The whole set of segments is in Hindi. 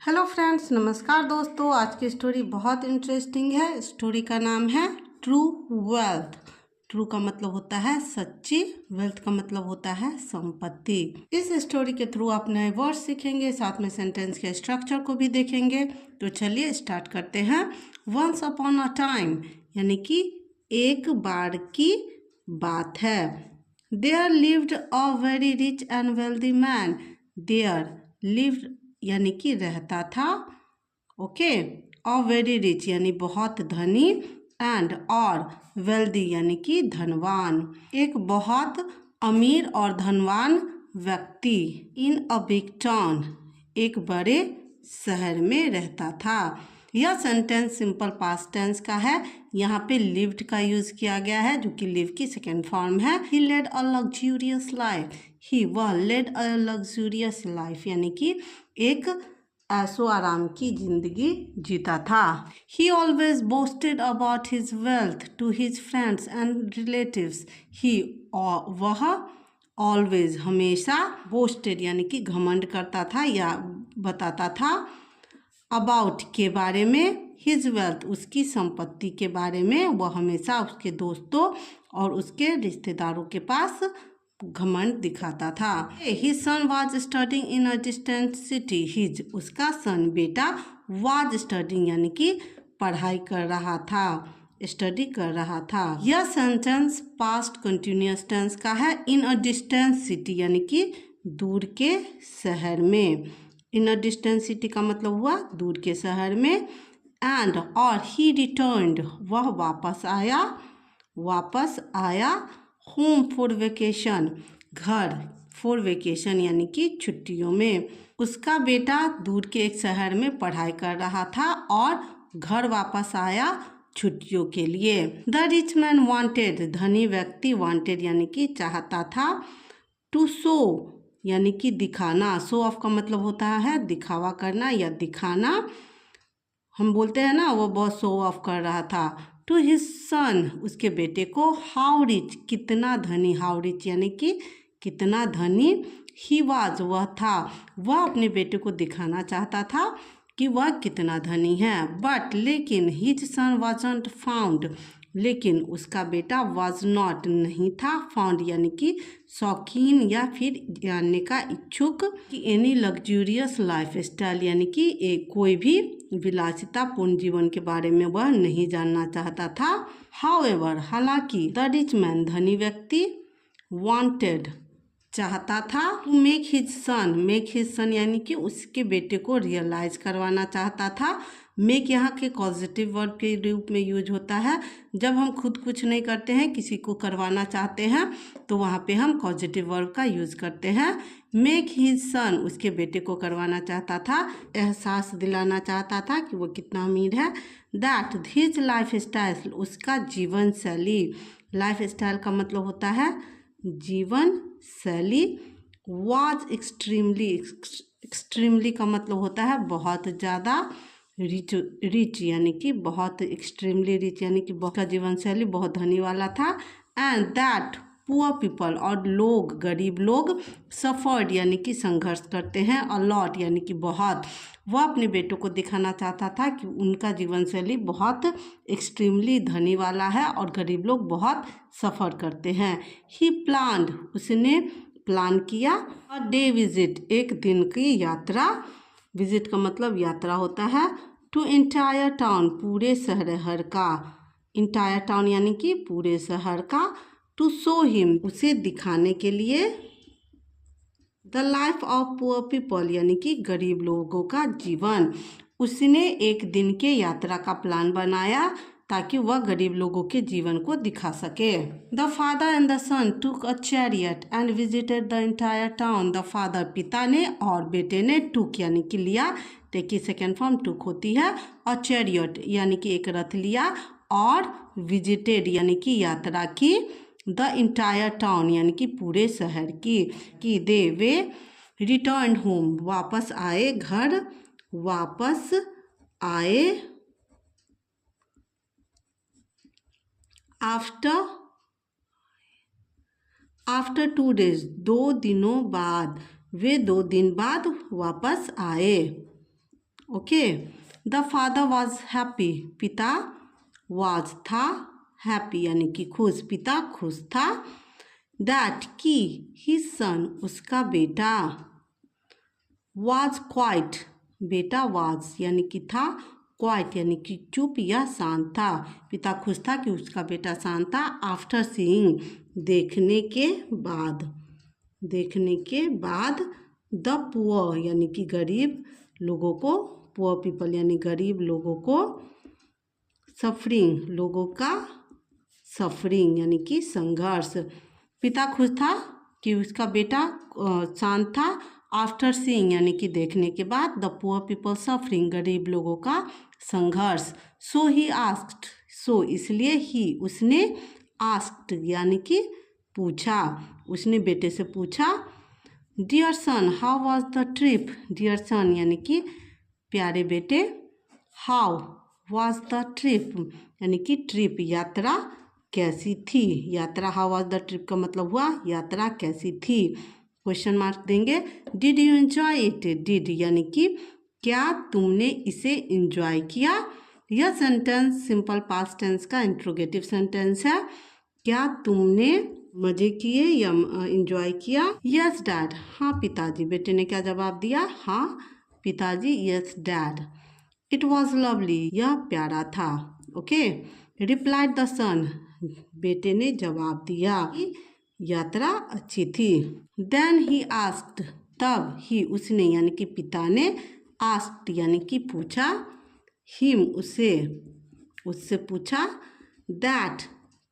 हेलो फ्रेंड्स, नमस्कार दोस्तों। आज की स्टोरी बहुत इंटरेस्टिंग है। स्टोरी का नाम है ट्रू वेल्थ। ट्रू का मतलब होता है सच्ची, वेल्थ का मतलब होता है संपत्ति। इस स्टोरी के थ्रू आप नए वर्ड सीखेंगे, साथ में सेंटेंस के स्ट्रक्चर को भी देखेंगे। तो चलिए स्टार्ट करते हैं। वंस अपॉन अ टाइम यानी कि एक बार की बात है। There lived a very rich and wealthy man. There lived यानी कि रहता था, ओके। अ वेरी रिच यानी बहुत धनी, एंड और वेल्दी यानी कि धनवान, एक बहुत अमीर और धनवान व्यक्ति। इन अ बिग टाउन एक बड़े शहर में रहता था। यह सेंटेंस सिंपल पास्ट टेंस का है। यहाँ पे लिव्ड का यूज किया गया है जो कि लिव की सेकेंड फॉर्म है। He led a luxurious life. वह लेड अ लग्जूरियस लाइफ यानी कि एक ऐशो आराम की जिंदगी जीता था। He always boasted about his wealth to his friends and relatives. वह ऑलवेज हमेशा बोस्टेड यानी कि घमंड करता था या बताता था, अबाउट के बारे में, हिज वेल्थ उसकी संपत्ति के बारे में। वह हमेशा उसके दोस्तों और उसके रिश्तेदारों के पास घमंड दिखाता था। His son was studying in a distant city. His उसका सन बेटा, वाज स्टडिंग यानी कि पढ़ाई कर रहा था, स्टडी कर रहा था। यह सेंटेंस पास्ट कंटिन्यूअस टेंस का है। इन अ डिस्टेंट सिटी यानी कि दूर के शहर में। इन अ डिस्टेंट सिटी का मतलब हुआ दूर के शहर में। एंड और ही रिटर्न्ड वह वापस आया होम फॉर वेकेशन घर, फॉर वेकेशन यानी कि छुट्टियों में। उसका बेटा दूर के एक शहर में पढ़ाई कर रहा था और घर वापस आया छुट्टियों के लिए। द रिच मैन वांटेड धनी व्यक्ति, वांटेड यानी कि चाहता था, टू शो यानी कि दिखाना। शो ऑफ का मतलब होता है दिखावा करना या दिखाना। हम बोलते हैं ना वो बहुत शो ऑफ कर रहा था। टू हिज सन उसके बेटे को, हाउ रिच कितना धनी, हाउ रिच यानी कि कितना धनी। ही वाज वह था, वह अपने बेटे को दिखाना चाहता था कि वह कितना धनी है। बट लेकिन हिज सन वाजंट फाउंड, लेकिन उसका बेटा वाज नॉट नहीं था, फाउंड यानी कि शौकीन या फिर जानने का इच्छुक, कि एनी लग्जूरियस लाइफ स्टाइल यानी कि कोई भी विलासितापूर्ण जीवन के बारे में वह नहीं जानना चाहता था। हाउएवर हालांकि, द रिच मैन धनी व्यक्ति, वांटेड चाहता था, टू मेक हिज सन यानी कि उसके बेटे को रियलाइज करवाना चाहता था। मेक यहाँ के पॉजिटिव वर्ब के रूप में यूज होता है। जब हम खुद कुछ नहीं करते हैं, किसी को करवाना चाहते हैं, तो वहाँ पे हम पॉजिटिव वर्ब का यूज करते हैं। मेक हिज सन उसके बेटे को करवाना चाहता था, एहसास दिलाना चाहता था कि वो कितना अमीर है। दैट हिज लाइफ स्टाइल उसका जीवन शैली, लाइफ स्टाइल का मतलब होता है जीवन शैली। वाज एक्सट्रीमली का मतलब होता है बहुत ज़्यादा, रिच यानी कि बहुत, एक्सट्रीमली रिच यानी कि बहुत का जीवन शैली बहुत धनी वाला था। एंड दैट पुअर पीपल और लोग, गरीब लोग, सफर्ड यानी कि संघर्ष करते हैं, अलॉट यानी कि बहुत। वह अपने बेटों को दिखाना चाहता था कि उनका जीवन शैली बहुत एक्सट्रीमली धनी वाला है और गरीब लोग बहुत सफ़र करते हैं। ही प्लान्ड उसने प्लान किया, अ डे विजिट एक दिन की यात्रा, विजिट का मतलब यात्रा होता है, टू एंटायर टाउन पूरे शहर का, इंटायर टाउन यानी कि पूरे शहर का, टू शो हिम उसे दिखाने के लिए, the life of poor people यानी कि गरीब लोगों का जीवन। उसने एक दिन के यात्रा का प्लान बनाया ताकि वह गरीब लोगों के जीवन को दिखा सके। द फादर एंड द सन टूक a chariot and visited the entire town. The father पिता ने और बेटे ने, टूक यानी कि लिया, टेक की सेकेंड फॉर्म टूक होती है, और चैरियट यानी कि एक रथ लिया, और विजिटेड यानी कि यात्रा की, द इंटायर टाउन यानी कि पूरे शहर की दे वे रिटर्न होम वापस आए घर, वापस आए। आफ्टर 2 days 2 दिनों बाद, वे 2 दिन बाद वापस आए। Okay. The father was happy, पिता वॉज था, हैप्पी यानी कि खुश, पिता खुश था। दैट की हिज सन उसका बेटा, वॉज क्वाइट बेटा वॉज यानी कि था, क्वाइट यानी कि चुप या शांत था। पिता खुश था कि उसका बेटा शांत था। आफ्टर सीइंग देखने के बाद, देखने के बाद द पुअर यानी कि गरीब लोगों को, पुअर पीपल यानी गरीब लोगों को, सफरिंग लोगों का, सफरिंग यानी कि संघर्ष। पिता खुश था कि उसका बेटा शांत था। आफ्टर सीइंग यानी कि देखने के बाद द पुअर पीपल सफरिंग गरीब लोगों का संघर्ष। सो ही आस्क्ड, सो इसलिए ही उसने, आस्क्ड यानी कि पूछा, उसने बेटे से पूछा। Dear son how was the trip, dear son यानी कि प्यारे बेटे, हाउ वॉज द ट्रिप यानी कि ट्रिप यात्रा कैसी थी। यात्रा हाउ वॉज द ट्रिप का मतलब हुआ यात्रा कैसी थी। क्वेश्चन मार्क देंगे। Did you enjoy it, did यानी कि क्या तुमने इसे एंजॉय किया। यह सेंटेंस सिंपल पास्ट टेंस का इंट्रोगेटिव सेंटेंस है। क्या तुमने मजे किए या एंजॉय किया। यस डैड, हाँ पिताजी, बेटे ने क्या जवाब दिया, हाँ पिताजी, yes dad. It was lovely, यह प्यारा था। ओके। रिप्लाइड द सन, बेटे ने जवाब दिया कि यात्रा अच्छी थी। देन ही आस्क्ड, तब ही उसने यानी कि पिता ने, आस्क्ड यानी कि पूछा, हिम उसे, उससे पूछा, दैट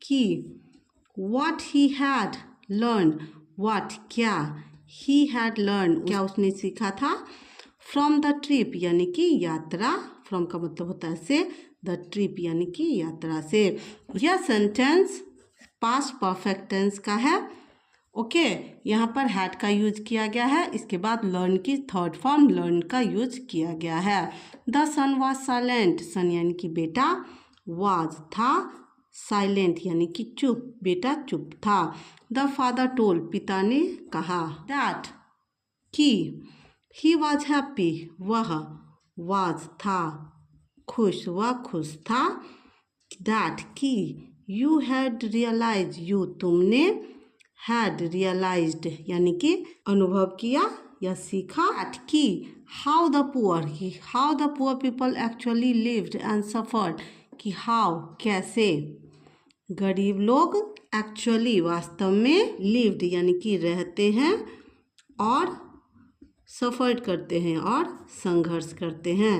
कि, what he had learn, what क्या, ही हैड लर्न क्या उसने सीखा था, फ्रॉम द ट्रिप यानी कि यात्रा, फ्रॉम का मतलब होता है से, द ट्रिप यानी कि यात्रा से। यह सेंटेंस पास्ट परफेक्ट टेंस का है। ओके। यहाँ पर हैड का यूज किया गया है, इसके बाद लर्न की थर्ड फॉर्म लर्न का यूज किया गया है। द सन वॉज साइलेंट, सन यानी कि बेटा, वॉज था, साइलेंट यानी कि चुप, बेटा चुप था। द फादर टोल्ड, पिता ने कहा, दैट कि, ही वॉज हैप्पी, वह, वॉज था, खुश, वह खुश था। दैट कि, यू हैड रियलाइज, यू तुमने, हैड रियलाइज्ड यानी कि अनुभव किया या सीखा। दैट कि, how the poor, how the poor people actually lived and suffered, कि हाउ कैसे गरीब लोग एक्चुअली वास्तव में लिव्ड यानी कि रहते हैं और सफ़र करते हैं और संघर्ष करते हैं।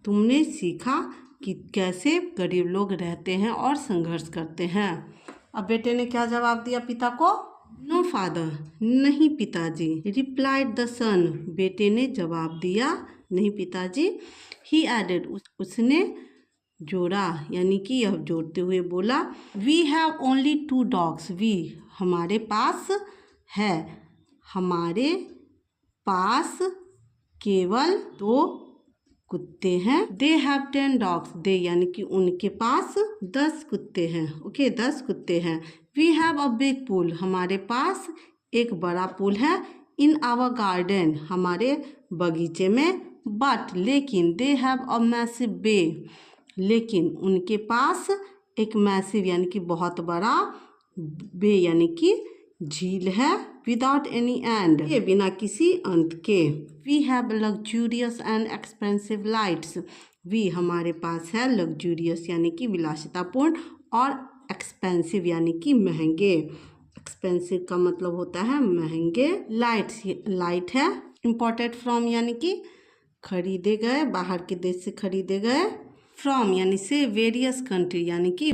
तुमने सीखा कि कैसे गरीब लोग रहते हैं और संघर्ष करते हैं। अब बेटे ने क्या जवाब दिया पिता को, नो फादर, नहीं पिताजी। रिप्लाइड द सन, बेटे ने जवाब दिया, नहीं पिताजी। ही एडेड, उसने जोड़ा यानी कि यह जोड़ते हुए बोला, we have only 2 dogs, we हमारे पास है, हमारे पास केवल 2 कुत्ते हैं। दे हैव 10 डॉग्स, दे यानी कि उनके पास 10 कुत्ते हैं। ओके 10 कुत्ते हैं। We have a big pool, हमारे पास एक बड़ा पूल है। इन आवर गार्डन, हमारे बगीचे में। बट लेकिन, दे हैव अ मैसिव बे, लेकिन उनके पास एक मैसिव यानी कि बहुत बड़ा, बे यानी कि झील है। विदाउट एनी एंड, ये बिना किसी अंत के। We have luxurious and expensive lights, we हमारे पास है लग्जूरियस यानी कि विलासितापूर्ण और एक्सपेंसिव यानी कि महंगे। एक्सपेंसिव का मतलब होता है महंगे। लाइट्स, लाइट है। इम्पोर्टेड फ्रॉम यानी कि खरीदे गए, बाहर के देश से खरीदे गए। फ्रॉम यानी से वेरियस कंट्री यानी कि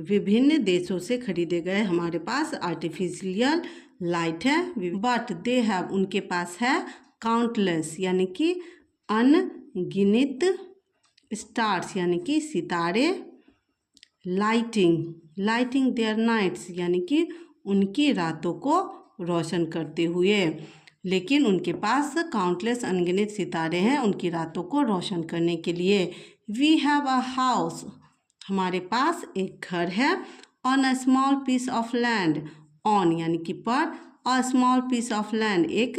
विभिन्न देशों से खरीदे गए हमारे पास आर्टिफिशियल लाइट है। बट दे हैव, उनके पास है काउंटलेस यानी कि अनगिनत, स्टार्स यानी कि सितारे। लाइटिंग देयर नाइट्स यानी कि उनकी रातों को रोशन करते हुए। लेकिन उनके पास काउंटलेस अनगिनत सितारे हैं उनकी रातों को रोशन करने के लिए। वी हैव अ हाउस, हमारे पास एक घर है। On a small piece of land, on यानी कि पर, a small piece of land एक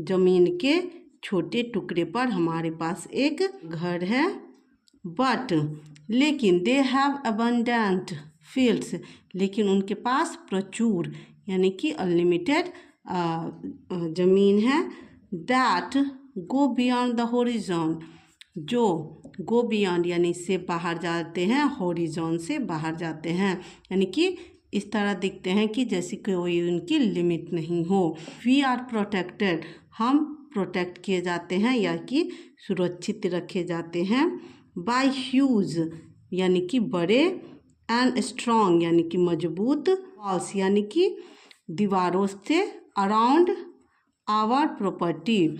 जमीन के छोटे टुकड़े पर हमारे पास एक घर है। बट लेकिन दे हैव अबंडेंट फील्ड्स, लेकिन उनके पास प्रचुर यानी कि अनलिमिटेड ज़मीन है। दैट गो बियॉन्ड द होरिजॉन, जो गो बियॉन्ड यानी से बाहर जाते हैं, होरिजॉन से बाहर जाते हैं, यानी कि इस तरह दिखते हैं कि जैसे कोई उनकी लिमिट नहीं हो। वी आर प्रोटेक्टेड, हम प्रोटेक्ट किए जाते हैं या कि सुरक्षित रखे जाते हैं। बाय ह्यूज यानी कि बड़े, एंड स्ट्रॉन्ग यानी कि मजबूत, वॉल्स यानी कि दीवारों से, अराउंड आवर प्रॉपर्टी,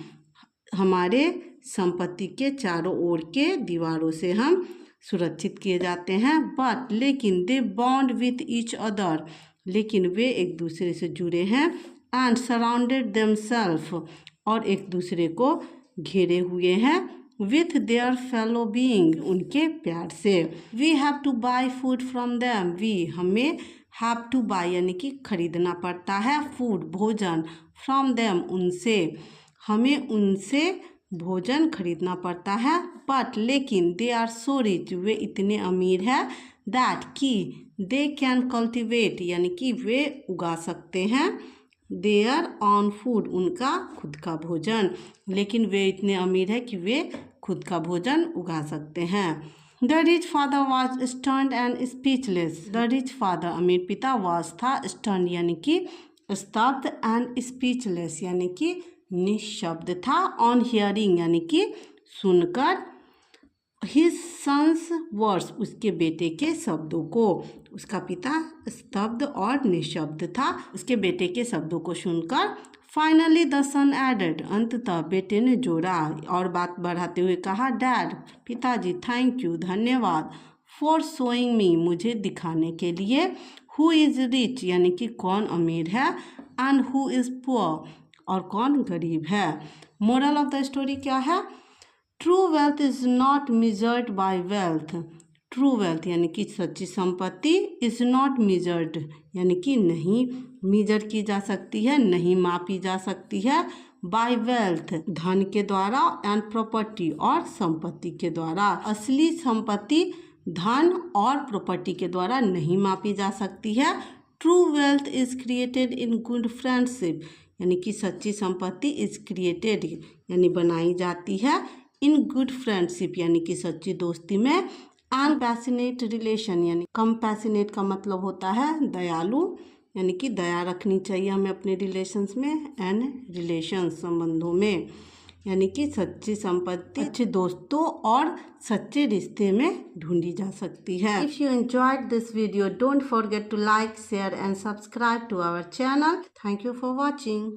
हमारे संपत्ति के चारों ओर के दीवारों से हम सुरक्षित किए जाते हैं। बट लेकिन they bond with each other, लेकिन वे एक दूसरे से जुड़े हैं। एंड सराउंडेड देमसेल्फ, और एक दूसरे को घेरे हुए हैं। विथ देयर फेलो बीइंग, उनके प्यार से। We have to buy food from them, we हमें हैव टू बाई यानी कि खरीदना पड़ता है, फूड भोजन, फ्रॉम देम उनसे, हमें उनसे भोजन खरीदना पड़ता है। बट लेकिन दे आर सो रिच, वे इतने अमीर हैं। दैट कि दे कैन कल्टिवेट यानी कि वे उगा सकते हैं, देयर ऑन फूड उनका खुद का भोजन, लेकिन वे इतने अमीर हैं कि वे खुद का भोजन उगा सकते हैं। The rich father was stern and speechless, the rich father अमीर पिता वॉज था, स्टर्न यानी कि स्तब्ध, एंड स्पीचलेस यानी कि निशब्द था, ऑन हियरिंग यानी कि सुनकर, हिज सन्स वर्ड्स उसके बेटे के शब्दों को, उसका पिता स्तब्ध और निशब्द था, उसके बेटे के शब्दों को सुनकर। फाइनली द सन एडेड, अंततः बेटे ने जोड़ा और बात बढ़ाते हुए कहा, डैड पिताजी, थैंक यू धन्यवाद, फॉर शोइंग मी मुझे दिखाने के लिए, हु इज़ रिच यानी कि कौन अमीर है, एंड हु इज़ पुअर और कौन गरीब है। मोरल ऑफ द स्टोरी क्या है? True wealth is not measured by wealth, true wealth यानी कि सच्ची संपत्ति, इज़ नॉट मेजर्ड यानी कि नहीं मेजर की जा सकती है, नहीं मापी जा सकती है, बाय वेल्थ धन के द्वारा, एंड प्रॉपर्टी और संपत्ति के द्वारा। असली संपत्ति धन और प्रॉपर्टी के द्वारा नहीं मापी जा सकती है। True wealth is created in good friendship, यानी कि सच्ची संपत्ति इज़ क्रिएटेड यानी बनाई जाती है, इन गुड फ्रेंडशिप यानी कि सच्ची दोस्ती में, एंड पैशनेट रिलेशन यानी कंपैशनेट का मतलब होता है दयालु, यानी कि दया रखनी चाहिए हमें अपने रिलेशंस में, एंड रिलेशंस संबंधों में, यानी कि सच्ची संपत्ति अच्छे दोस्तों और सच्चे रिश्ते में ढूंढी जा सकती है। If you enjoyed this video don't forget to like, share and subscribe to our channel. Thank you for watching.